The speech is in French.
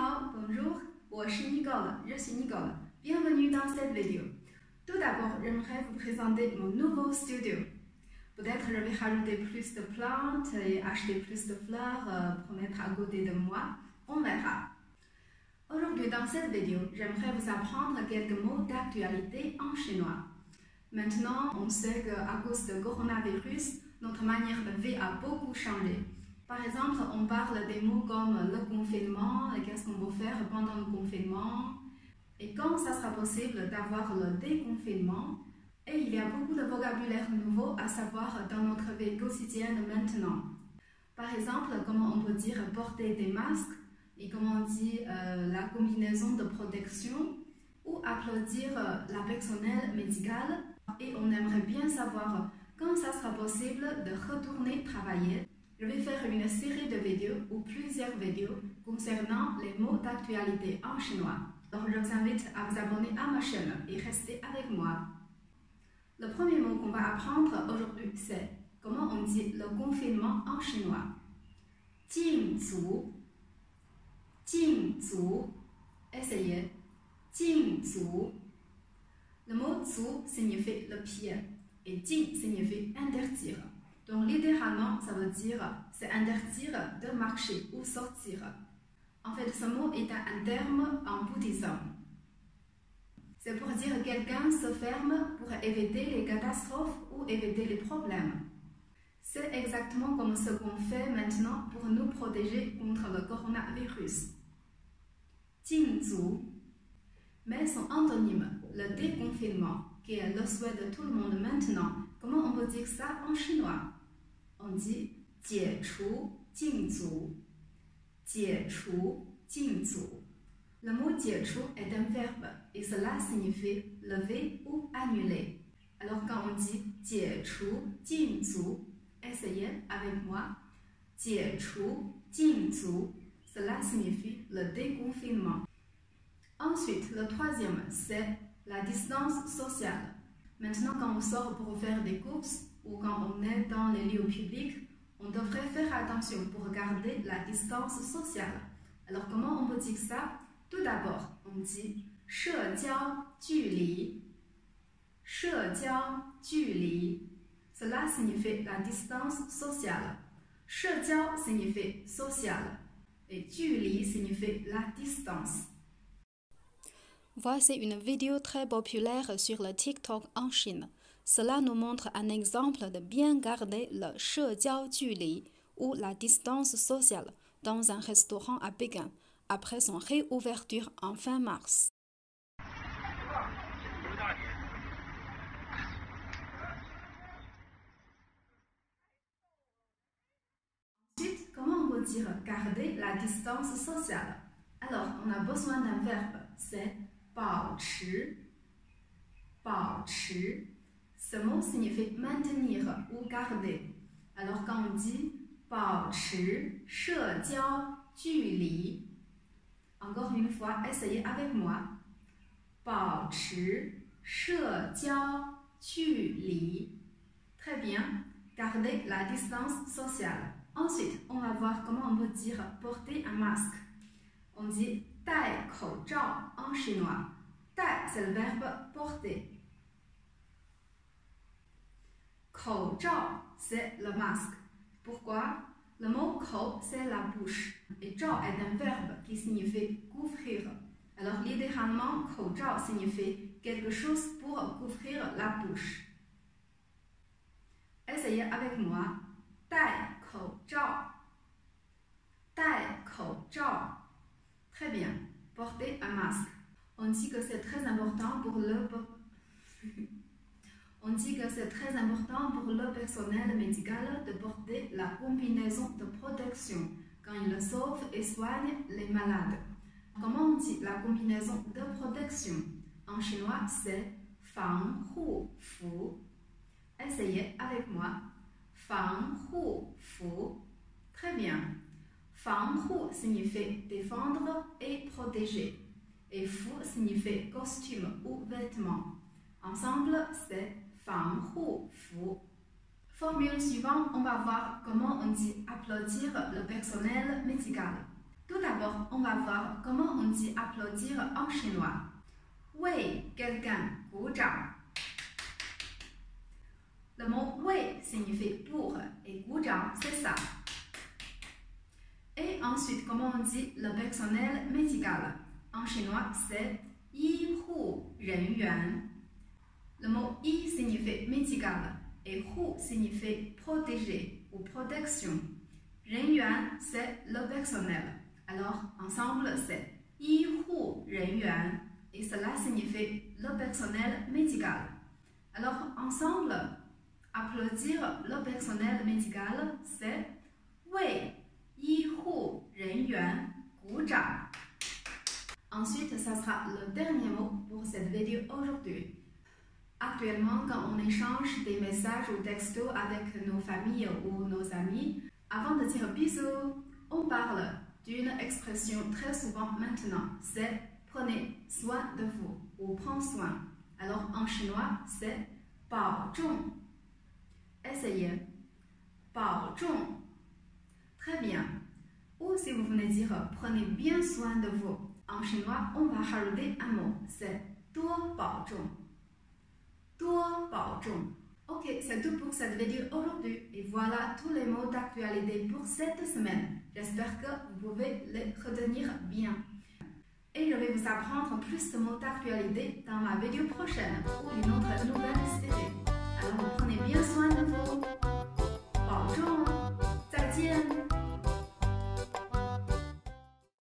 好 bonjour, 我是 Nicole, je suis Nicole. Bienvenue dans cette vidéo. Tout d'abord, j'aimerais vous présenter mon nouveau studio. Peut-être je vais rajouter plus de plantes et acheter plus de fleurs pour mettre à côté de moi. On verra. Aujourd'hui, dans cette vidéo, j'aimerais vous apprendre quelques mots d'actualité en chinois. Maintenant, on sait qu'à cause du coronavirus, notre manière de vie a beaucoup changé. Par exemple, on parle des mots comme le confinement et qu'est-ce qu'on peut faire pendant le confinement et quand ça sera possible d'avoir le déconfinement. Et il y a beaucoup de vocabulaire nouveau à savoir dans notre vie quotidienne maintenant. Par exemple, comment on peut dire porter des masques et comment on dit la combinaison de protection ou applaudir la personnel médical. Et on aimerait bien savoir quand ça sera possible de retourner travailler. Je vais faire une série de vidéos ou plusieurs vidéos concernant les mots d'actualité en chinois. Alors je vous invite à vous abonner à ma chaîne et rester avec moi. Le premier mot qu'on va apprendre aujourd'hui, c'est comment on dit le confinement en chinois. Jingzu. Jingzu. Essayez. Jingzu. Le mot zu signifie le pied et jing signifie interdire. Donc littéralement, ça veut dire c'est interdire de marcher ou sortir. En fait, ce mot est un terme en bouddhisme. C'est pour dire que quelqu'un se ferme pour éviter les catastrophes ou éviter les problèmes. C'est exactement comme ce qu'on fait maintenant pour nous protéger contre le coronavirus. Jingzu. Mais son antonyme, le déconfinement, qui est le souhait de tout le monde maintenant, comment on peut dire ça en chinois? On dit 解除禁足. 解除禁足. Le mot 解除 est un verbe et cela signifie lever ou annuler. Alors quand on dit 解除禁足, essayez avec moi. 解除禁足, cela signifie le déconfinement. Ensuite, le troisième, c'est la distance sociale. Maintenant, quand on sort pour faire des courses ou quand on est dans les lieux publics, on devrait faire attention pour garder la distance sociale. Alors, comment on peut dire ça? Tout d'abord, on dit 社交距离. 社交距离. Cela signifie la distance sociale. 社交 signifie social et 距离 signifie la distance. Voici une vidéo très populaire sur le TikTok en Chine. Cela nous montre un exemple de bien garder le 社交距离 ou la distance sociale dans un restaurant à Pékin après son réouverture en fin mars. Ensuite, comment on peut dire garder la distance sociale? Alors, on a besoin d'un verbe, c'est 保持. 保持. Ce mot signifie maintenir ou garder. Alors quand on dit 保持社交距离, encore une fois, essayez avec moi. 保持社交距离. Très bien, garder la distance sociale. Ensuite, on va voir comment on peut dire porter un masque. On dit 戴口罩 en chinois. 戴 c'est le verbe porter. 口罩 c'est le masque. Pourquoi? Le mot 口 c'est la bouche et 罩 est un verbe qui signifie couvrir. Alors littéralement, 口罩 signifie quelque chose pour couvrir la bouche. Essayez avec moi. 戴口罩. 戴口罩. Très bien. Porter un masque. On dit que c'est très important pour le personnel médical de porter la combinaison de protection quand il sauve et soigne les malades. Comment on dit la combinaison de protection? En chinois, c'est 防护服. Essayez avec moi. 防护服. Très bien. 防护 signifie défendre et protéger. Et fu signifie costume ou vêtement. Ensemble, c'est 防护服. Formule suivante, on va voir comment on dit applaudir le personnel médical. Tout d'abord, on va voir comment on dit applaudir en chinois. 为 quelqu'un 鼓掌. Le mot 为 signifie pour et 鼓掌 c'est ça. Et ensuite, comment on dit le personnel médical? En chinois, c'est 医护人员. Le mot 医 signifie médical et 护 signifie protéger ou protection. 人员 c'est le personnel. Alors, ensemble, c'est 医护人员 et cela signifie le personnel médical. Alors, ensemble, applaudir le personnel médical, c'est 为医护人员鼓掌. Ensuite, ça sera le dernier mot pour cette vidéo aujourd'hui. Actuellement, quand on échange des messages ou textos avec nos familles ou nos amis, avant de dire bisous, on parle d'une expression très souvent maintenant, c'est prenez soin de vous ou prends soin. Alors en chinois, c'est 保重. Essayez. 保重. Très bien. Ou si vous venez dire prenez bien soin de vous, en chinois, on va rajouter un mot, c'est 多保重. 多保重. Ok, c'est tout pour cette vidéo aujourd'hui. Et voilà tous les mots d'actualité pour cette semaine. J'espère que vous pouvez les retenir bien. Et je vais vous apprendre plus de mots d'actualité dans ma vidéo prochaine ou une autre nouvelle série. Alors, prenez bien soin de vous. 保重，再见。